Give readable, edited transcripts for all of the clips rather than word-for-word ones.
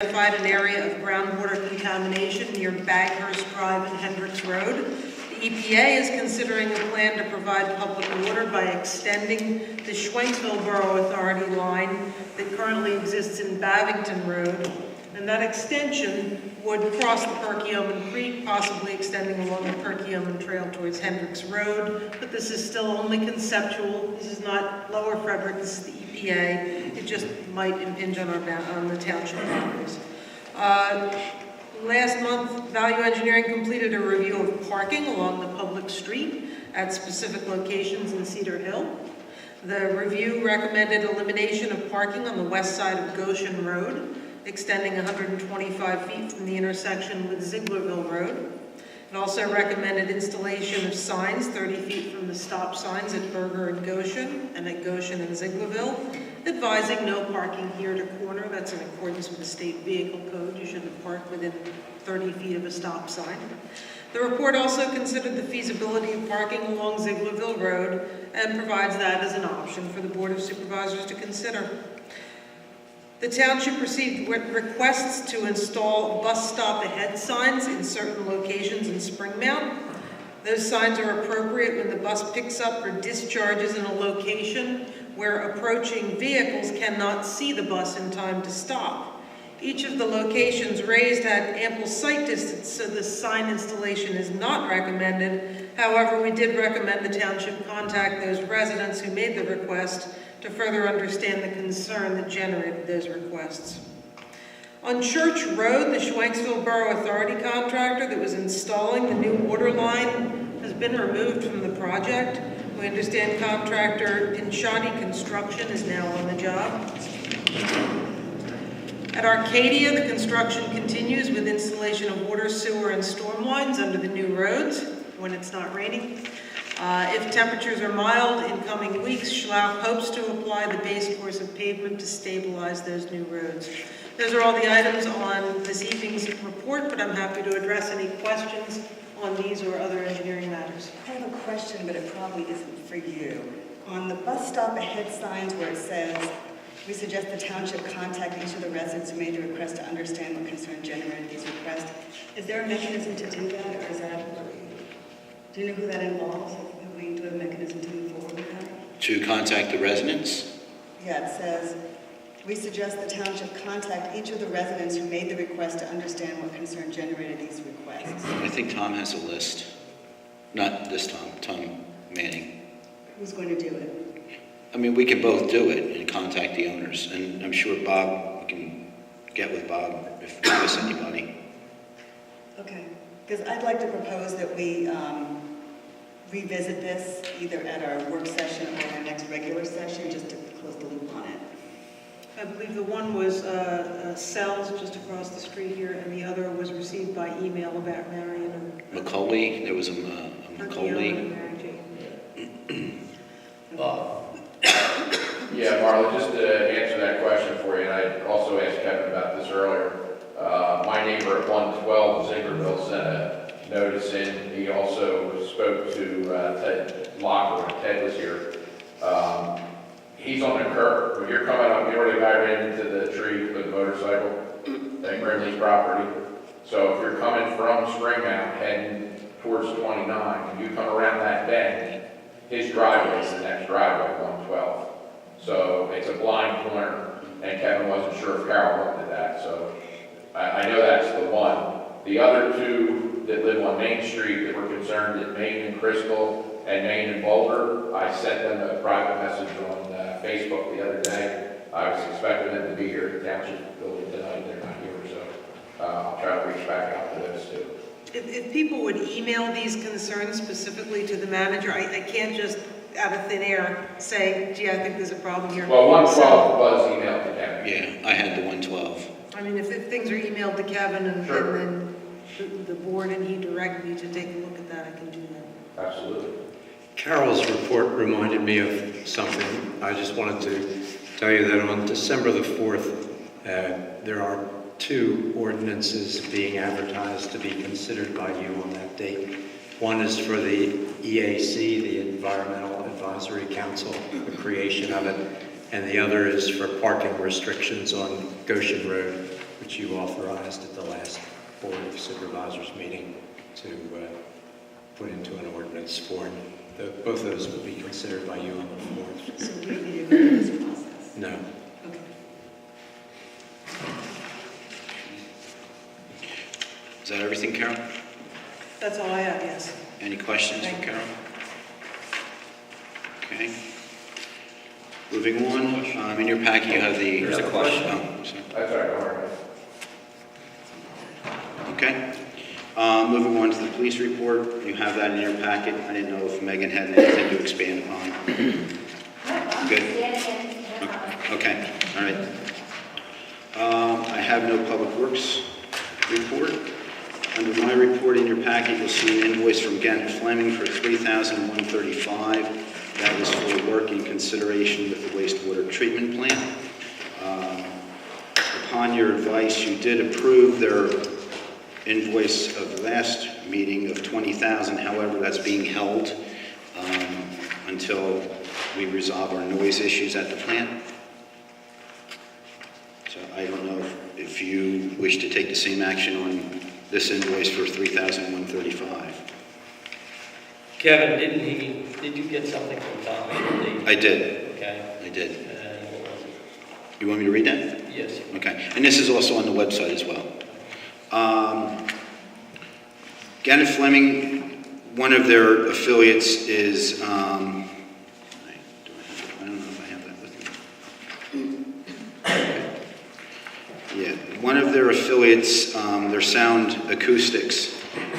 identified an area of groundwater contamination near Baghurst Drive and Hendricks Road. The EPA is considering a plan to provide public water by extending the Schwenksville Borough Authority line that currently exists in Bavington Road. And that extension would cross the Perkiomen Creek, possibly extending along the Perkiomen Trail towards Hendricks Road. But this is still only conceptual. This is not Lower Frederick, this is the EPA. It just might impinge on the township boundaries. Last month, Value Engineering completed a review of parking along the public street at specific locations in Cedar Hill. The review recommended elimination of parking on the west side of Goshen Road, extending 125 feet from the intersection with Zieglerville Road. It also recommended installation of signs 30 feet from the stop signs at Berger and Goshen, and at Goshen and Zieglerville, advising no parking here to corner. That's in accordance with the state vehicle code. You shouldn't park within 30 feet of a stop sign. The report also considered the feasibility of parking along Zieglerville Road and provides that as an option for the Board of Supervisors to consider. The township received requests to install bus stop ahead signs in certain locations in Springmount. Those signs are appropriate when the bus picks up or discharges in a location where approaching vehicles cannot see the bus in time to stop. Each of the locations raised had ample sight distance, so the sign installation is not recommended. However, we did recommend the township contact those residents who made the request to further understand the concern that generated those requests. On Church Road, the Schwenksville Borough Authority contractor that was installing the new water line has been removed from the project. We understand contractor Pinchani Construction is now on the job. At Arcadia, the construction continues with installation of water, sewer, and storm lines under the new roads when it's not raining. If temperatures are mild in coming weeks, Schlauch hopes to apply the base course of pavement to stabilize those new roads. Those are all the items on this evening's report, but I'm happy to address any questions on these or other engineering matters. I have a question, but it probably isn't for you. On the bus stop ahead signs where it says, we suggest the township contact each of the residents who made the request to understand what concern generated these requests. Is there a mechanism to do that, or is that, do you know who that involves? Do we have a mechanism to move forward with that? To contact the residents? Yeah, it says, we suggest the township contact each of the residents who made the request to understand what concern generated these requests. I think Tom has a list. Not this Tom Manning. Who's going to do it? I mean, we can both do it and contact the owners, and I'm sure Bob, we can get with Bob if there is anybody. Okay, because I'd like to propose that we revisit this either at our work session or our next regular session, just to close the loop on it. I believe the one was Cells just across the street here, and the other was received by email about Marion and Macaulay, there was a Macaulay. Yeah, Marla, just to answer that question for you, and I also asked Kevin about this earlier. My neighbor at 112 Zieglerville sent a notice in. He also spoke to Ted Locker when Ted was here. He's on the curb. When you're coming up, you know where the guy ran into the tree with the motorcycle? That Grimley's property. So if you're coming from Springmount heading towards 29, and you come around that bend, his driveway is the next driveway, 112. So it's a blind corner, and Kevin wasn't sure if Carol looked at that. So I know that's the one. The other two that live on Main Street that were concerned at Main and Crystal and Main and Boulder, I sent them a private message on Facebook the other day. I was expecting them to be here at the Township building tonight. They're not here, so I'll try to reach back out to those two. If people would email these concerns specifically to the manager, I can't just out of thin air say, gee, I think there's a problem here. Well, 112 was emailed to Kevin. Yeah, I had the 112. I mean, if things are emailed to Kevin and, Sure. and then the board and he direct me to take a look at that, I can do that. Absolutely. Carol's report reminded me of something. I just wanted to tell you that on December the 4th, there are 2 ordinances being advertised to be considered by you on that date. One is for the EAC, the Environmental Advisory Council, the creation of it, and the other is for parking restrictions on Goshen Road. which you authorized at the last Board of Supervisors meeting to put into an ordinance form. Both of those will be considered by you on the 4th. So we don't need to go through this process? No. Okay. Is that everything, Carol? That's all I have, yes. Any questions for Thank you. Carol? Okay. Moving on, in your packet you have the... There's a question. Oh, sorry. That's all right, don't worry. Okay. Moving on to the police report, you have that in your packet. I didn't know if Megan had anything to expand upon. Good? Okay, all right. I have no public works report. Under my report in your packet, you'll see an invoice from Gannett Fleming for $3,135. That was for work in consideration with the wastewater treatment plant. Upon your advice, you did approve their invoice of last meeting of $20,000. However, that's being held until we resolve our noise issues at the plant. So I don't know if you wish to take the same action on this invoice for $3,135. Kevin, did you get something from Tommy? I did. Okay. I did. What was it? You want me to read that? Yes. Okay. And this is also on the website as well. Gannett Fleming, one of their affiliates is, I don't know if I have that with me. Okay. Yeah, one of their affiliates, their sound acoustics,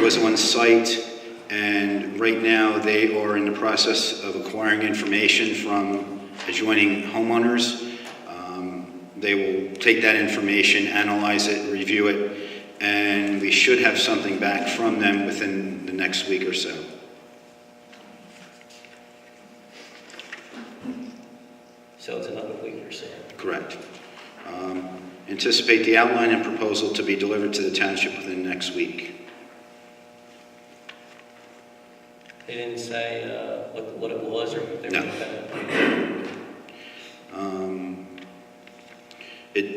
was on site, and right now they are in the process of acquiring information from adjoining homeowners. They will take that information, analyze it, review it, and we should have something back from them within the next week or so. So it's another week you're saying? Correct. Anticipate the outline and proposal to be delivered to the township within next week. They didn't say what it was or what they were No. going to...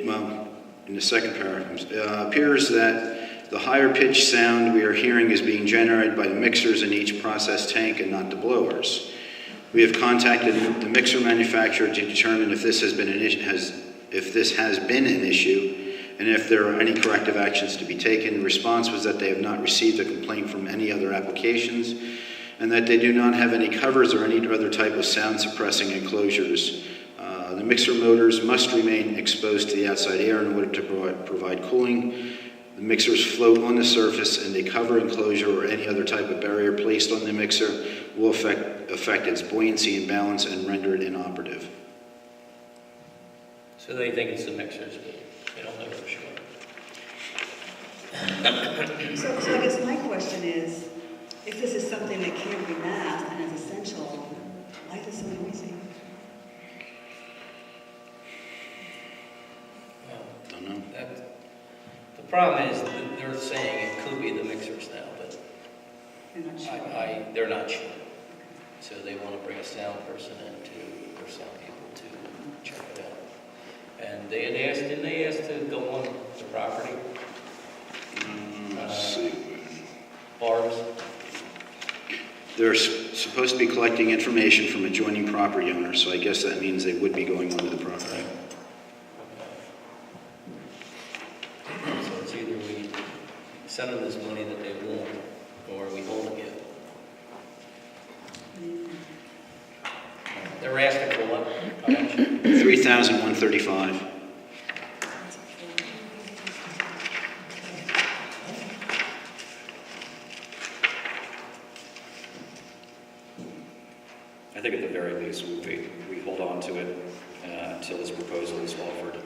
Well, in the second paragraph, appears that the higher pitched sound we are hearing is being generated by the mixers in each process tank and not the blowers. We have contacted the mixer manufacturer to determine if this has been an issue, and if there are any corrective actions to be taken. The response was that they have not received a complaint from any other applications, and that they do not have any covers or any other type of sound suppressing enclosures. The mixer motors must remain exposed to the outside air in order to provide cooling. The mixers float on the surface, and a cover enclosure or any other type of barrier placed on the mixer will affect its buoyancy and balance and render it inoperative. So they think it's the mixers, but they don't know for sure. So I guess my question is, if this is something that can't be masked and is essential, why is it so noisy? Well, Don't know. the problem is that they're saying it could be the mixers now, but I'm not sure. they're not sure. So they want to bring a sound person in or sound people to check it out. And they had asked, didn't they ask to go on the property? Let's see. Barb's? They're supposed to be collecting information from adjoining property owners, so I guess that means they would be going onto the property. So it's either we send them this money that they want, or we hold it. They're asking for what? How much? $3,135. I think at the very least, we hold on to it until this proposal is offered. It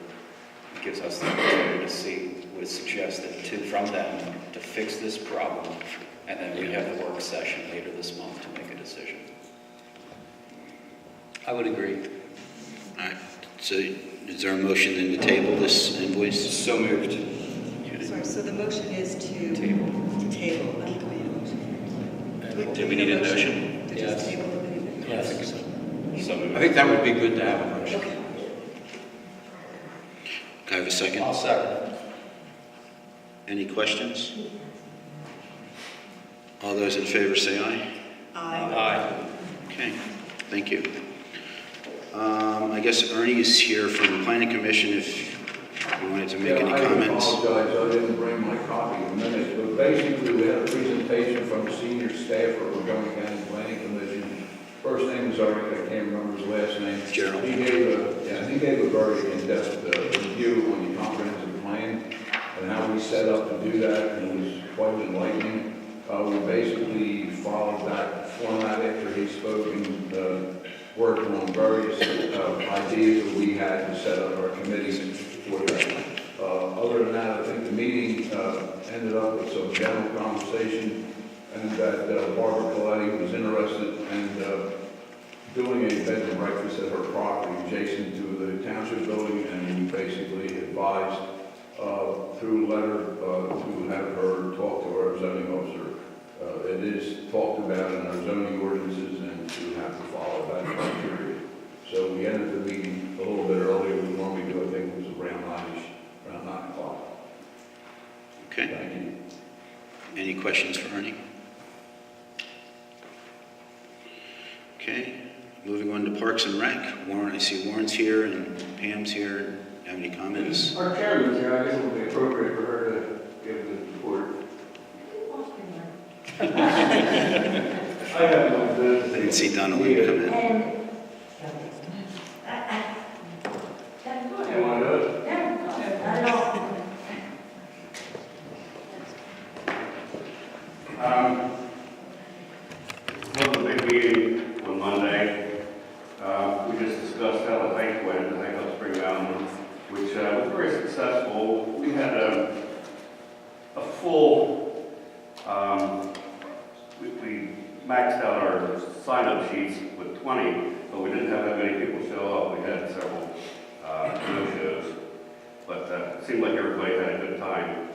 gives us the opportunity to see what is suggested from them to fix this problem, and then we have the work session later this month to make a decision. I would agree. All right, so is there a motion then to table this invoice? So moved. Sorry, so the motion is to Table. To table. I don't need a motion. Do we need a motion? To Yes. just table it? Yes. So moved. I think that would be good to have a motion. Okay. Can I have a second? I'll second it. Any questions? All those in favor say aye. Aye. Okay, thank you. I guess Ernie is here from the Planning Commission if you wanted to make any comments. I apologize, I didn't bring my copy of the minutes, but basically we had a presentation from the senior staff of the Montgomery County Planning Commission. First name was Eric, I can't remember his last name. Gerald. He gave a very in-depth review on the comprehensive plan and how we set up to do that, and it was quite enlightening. We basically followed that format after he spoke and worked on various ideas that we had to set up our committees for that. Other than that, I think the meeting ended up with some general conversation, and that Barbara Coletti was interested in doing a bed and breakfast at her property adjacent to the township building, and we basically advised through letter to have her talk to our zoning officer. It is talked about in our zoning ordinances and to have to follow that criteria. So we ended the meeting a little bit earlier than we normally do. I think it was around 9 o'clock. Okay, Thank you. any questions for Ernie? Okay, moving on to Parks and Rec. Warren, I see Warren's here and Pam's here. Have any comments? Our chairman's here, I guess it would be appropriate for her to give the report. I have one. I didn't see Donnelly come in. You want to do it? Well, the big meeting on Monday, we just discussed how the hike went, the hike up Spring Mountain, which was very successful. We had a full, we maxed out our sign-up sheets with 20, but we didn't have that many people show up. We had several no-shows, but it seemed like everybody had a good time.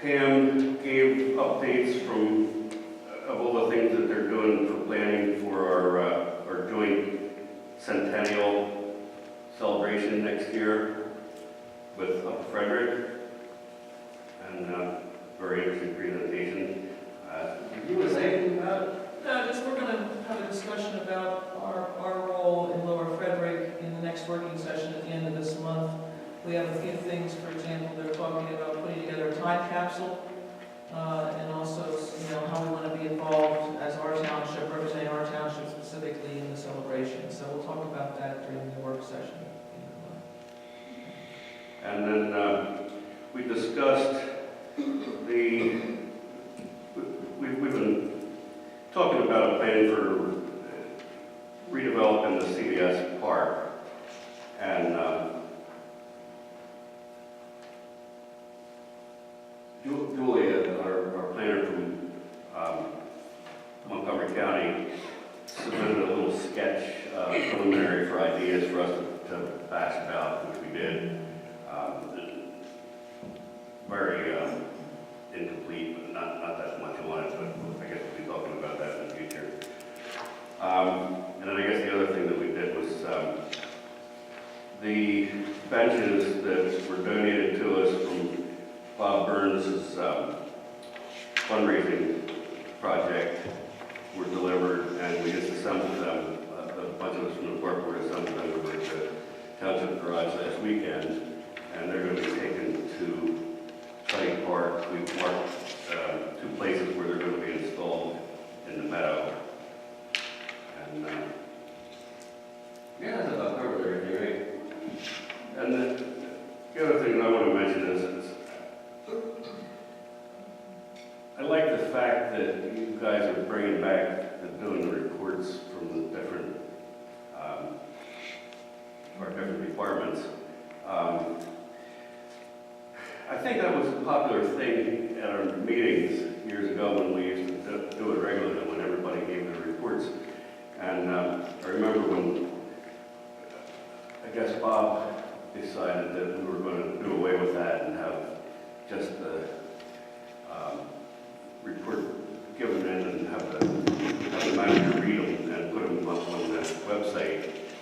Pam gave updates of all the things that they're doing for planning for our joint centennial celebration next year with Frederick, and very interesting presentation. Did you want to say anything about it? No, just we're going to have a discussion about our role in Lower Frederick in the next working session at the end of this month. We have a few things, for example, they're talking about putting together a time capsule, and also, how we want to be involved as our township, representing our township specifically in the celebration. So we'll talk about that during the work session. And then we discussed we've been talking about a plan for redeveloping the CVS park. And Julia, our planner from Montgomery County, submitted a little sketch preliminary for ideas for us to bash about, which we did. Very incomplete, but not that much on it, but I guess we'll be talking about that in the future. And then I guess the other thing that we did was the benches that were donated to us from Bob Burns' fundraising project were delivered, and we just assembled them. A bunch of us from the park board assembled them over at the Township garage last weekend, and they're going to be taken to Clay Park. We've marked 2 places where they're going to be installed in the meadow. And yeah, that's about covered everything, right? And the other thing that I want to mention is I like the fact that you guys are bringing back doing the reports from the different departments. I think that was a popular thing at our meetings years ago when we used to do it regularly, when everybody gave their reports. And I remember when, I guess Bob decided that we were going to do away with that and have just the report given in and have the manager read them and put them up on the website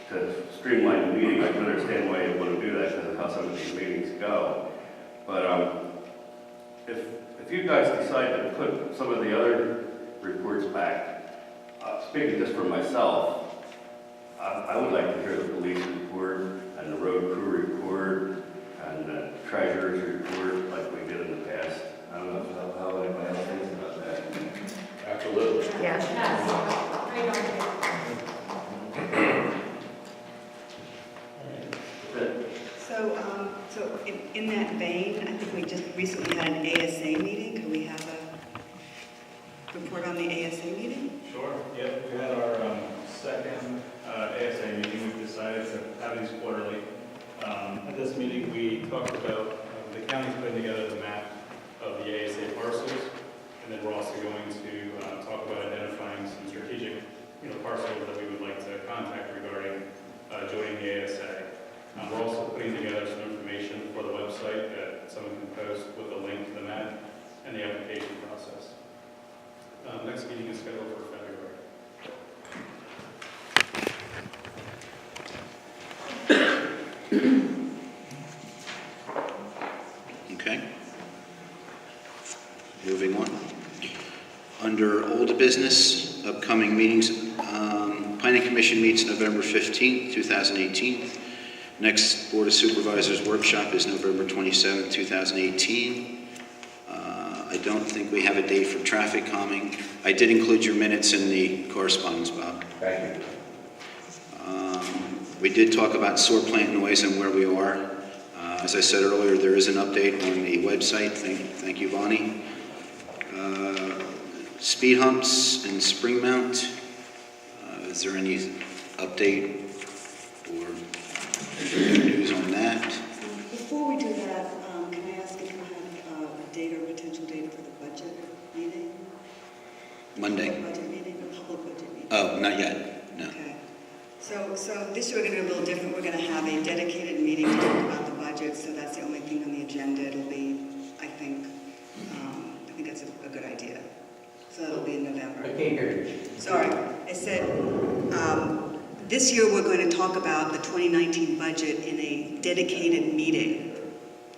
to streamline the meeting. I can understand why you want to do that because of how some of these meetings go. But if you guys decide to put some of the other reports back, speaking just for myself, I would like to hear the police report and the road crew report and the treasurer's report like we did in the past. I don't know how anybody else thinks about that. Absolutely. So in that vein, I think we just recently had an ASA meeting. Could we have a report on the ASA meeting? Sure, yep, we had our second ASA meeting. We decided to have these quarterly. At this meeting, we talked about the county's putting together the map of the ASA parcels, and then we're also going to talk about identifying some strategic parcels that we would like to contact regarding joining the ASA. We're also putting together some information for the website that someone can post with a link to the map and the application process. Next meeting is scheduled for February. Okay. Moving on. Under old business, upcoming meetings, Planning Commission meets November 15th, 2018. Next Board of Supervisors workshop is November 27th, 2018. I don't think we have a date for traffic calming. I did include your minutes in the correspondence, Bob. Thank you. We did talk about sewer plant noise and where we are. As I said earlier, there is an update on the website. Thank you, Bonnie. Speed humps and spring mount. Is there any update or news on that? Before we do that, can I ask if you have a date or potential date for the budget meeting? Monday. Budget meeting, the public budget meeting? Oh, not yet. No. Okay. So this year we're going to do a little different. We're going to have a dedicated meeting to talk about the budget, so that's the only thing on the agenda. It'll be, I think that's a good idea. So it'll be in November. I can't hear you. Sorry, I said, this year we're going to talk about the 2019 budget in a dedicated meeting.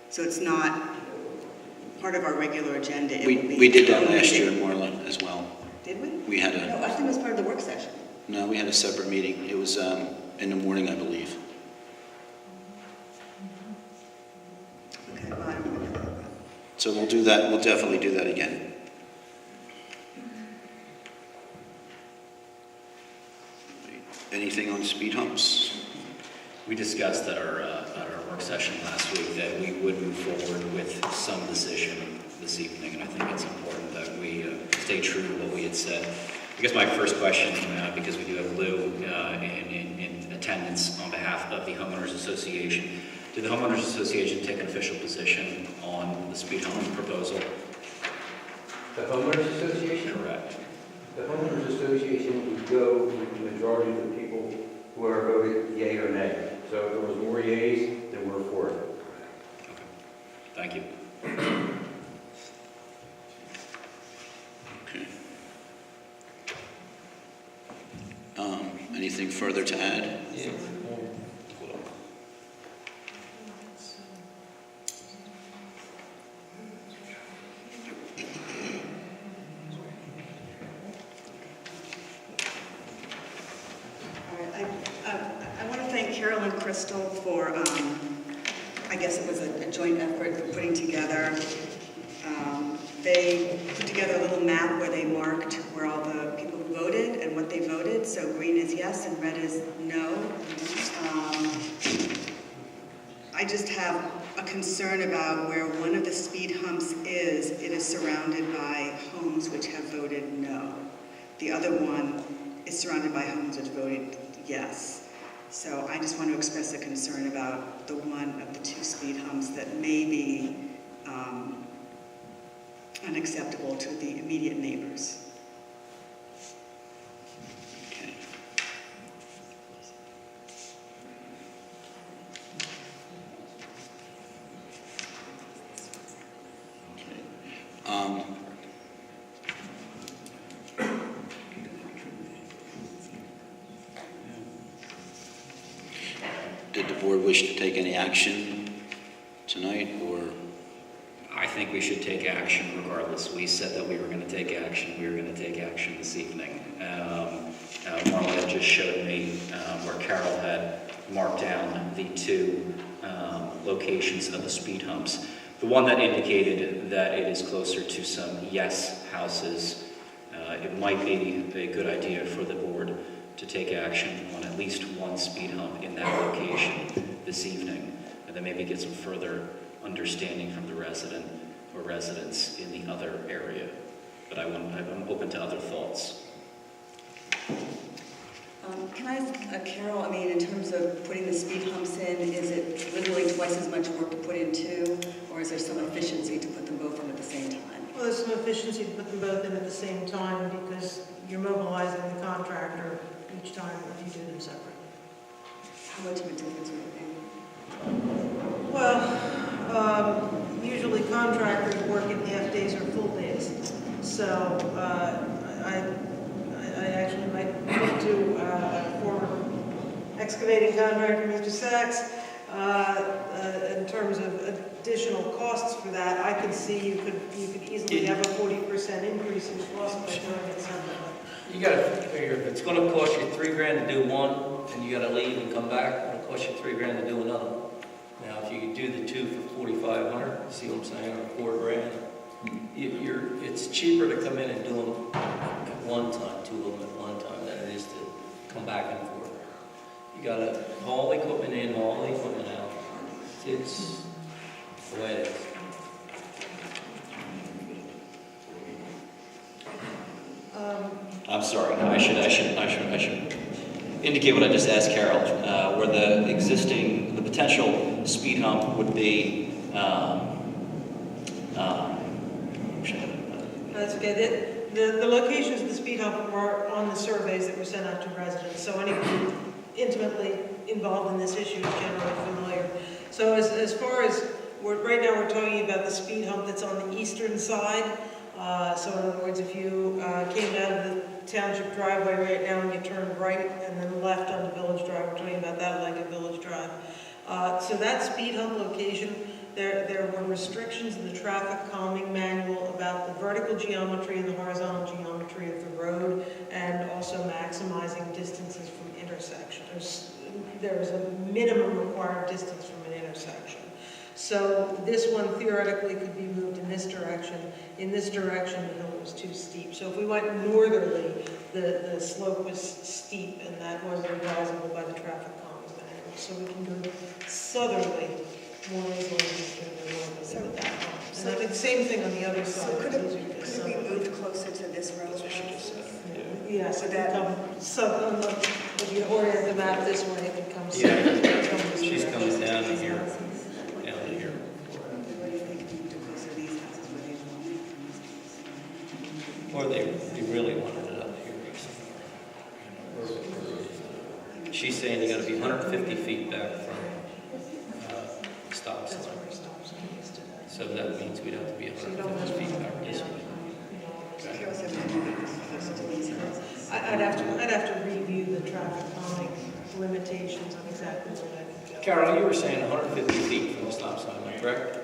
So it's not part of our regular agenda. It will be We did that last year, Marla, as well. Did we? We had No, I think it was part of the work session. No, we had a separate meeting. It was in the morning, I believe. Okay, well, I don't remember that. So we'll do that. We'll definitely do that again. Anything on speed humps? We discussed at our work session last week that we would move forward with some decision this evening, and I think it's important that we stay true to what we had said. I guess my first question, because we do have Lou in attendance on behalf of the Homeowners Association, did the Homeowners Association take an official position on the speed hump proposal? The homeowners association? Correct. The homeowners association would go with the majority of the people who are voted yea or nay. So there was more yeas than were for it. Okay. Thank you. Okay. Anything further to add? Yeah. I want to thank Carol and Crystal for, I guess it was a joint effort for putting together. They put together a little map where they marked where all the people who voted and what they voted. So green is yes and red is no. I just have a concern about where one of the speed humps is. It is surrounded by homes which have voted no. The other one is surrounded by homes which voted yes. So I just want to express a concern about the one of the two speed humps that may be unacceptable to the immediate neighbors. Okay. Did the board wish to take any action tonight, or I think we should take action regardless. We said that we were going to take action. We were going to take action this evening. Marla had just showed me where Carol had marked down the two locations of the speed humps. The one that indicated that it is closer to some yes houses, it might be a good idea for the board to take action on at least one speed hump in that location this evening, and then maybe get some further understanding from the resident or residents in the other area. But I'm open to other thoughts. Can I ask Carol, I mean, in terms of putting the speed humps in, is it literally twice as much work to put in two, or is there some efficiency to put them both in at the same time? Well, there's some efficiency to put them both in at the same time because you're mobilizing the contractor each time if you do them separately. How much of a difference would it be? Well, usually contractors work in half days or full days. So I actually might speak to former excavating contractor, Mr. Sachs, in terms of additional costs for that. I could see you could easily have a 40% increase in cost by doing it separately. You gotta figure, if it's gonna cost you $3,000 to do one, and you gotta leave and come back, it's gonna cost you $3,000 to do another. Now, if you do the two for $4,500, you see what I'm saying, or $4,000, it's cheaper to come in and do them at one time, two of them at one time, than it is to come back and forth. You gotta haul equipment in, haul equipment out. It's the way it is. I'm sorry, I should indicate what I just asked Carol, where the potential speed hump would be, That's okay. The locations of the speed hump were on the surveys that were sent out to residents, so anyone intimately involved in this issue is generally familiar. So as far as, right now we're talking about the speed hump that's on the eastern side. So in other words, if you came out of the Township driveway right now and you turned right and then left onto Village Drive, we're talking about that leg of Village Drive. So that speed hump location, there were restrictions in the traffic calming manual about the vertical geometry and the horizontal geometry of the road, and also maximizing distances from intersections. There's a minimum required distance from an intersection. So this one theoretically could be moved in this direction. In this direction, the hill was too steep. So if we went northerly, the slope was steep, and that wasn't advisable by the traffic calming manual. So we can go southerly more easily than northerly with that one. And I think the same thing on the other side. So could it be moved closer to this road? Yes, Would it that could come, if you orient the map this way, it could come Yeah, she's coming down to here. Down to here. What do you think if you moved it closer to these houses where they want it? Or they really wanted it up here somewhere. She's saying you gotta be 150 feet back from the stop sign. So that means we'd have to be 150 feet back this way. Carol said maybe closer to these houses. I'd have to review the traffic calming limitations on exactly where that could go. Carol, you were saying 150 feet from the stop sign, am I correct?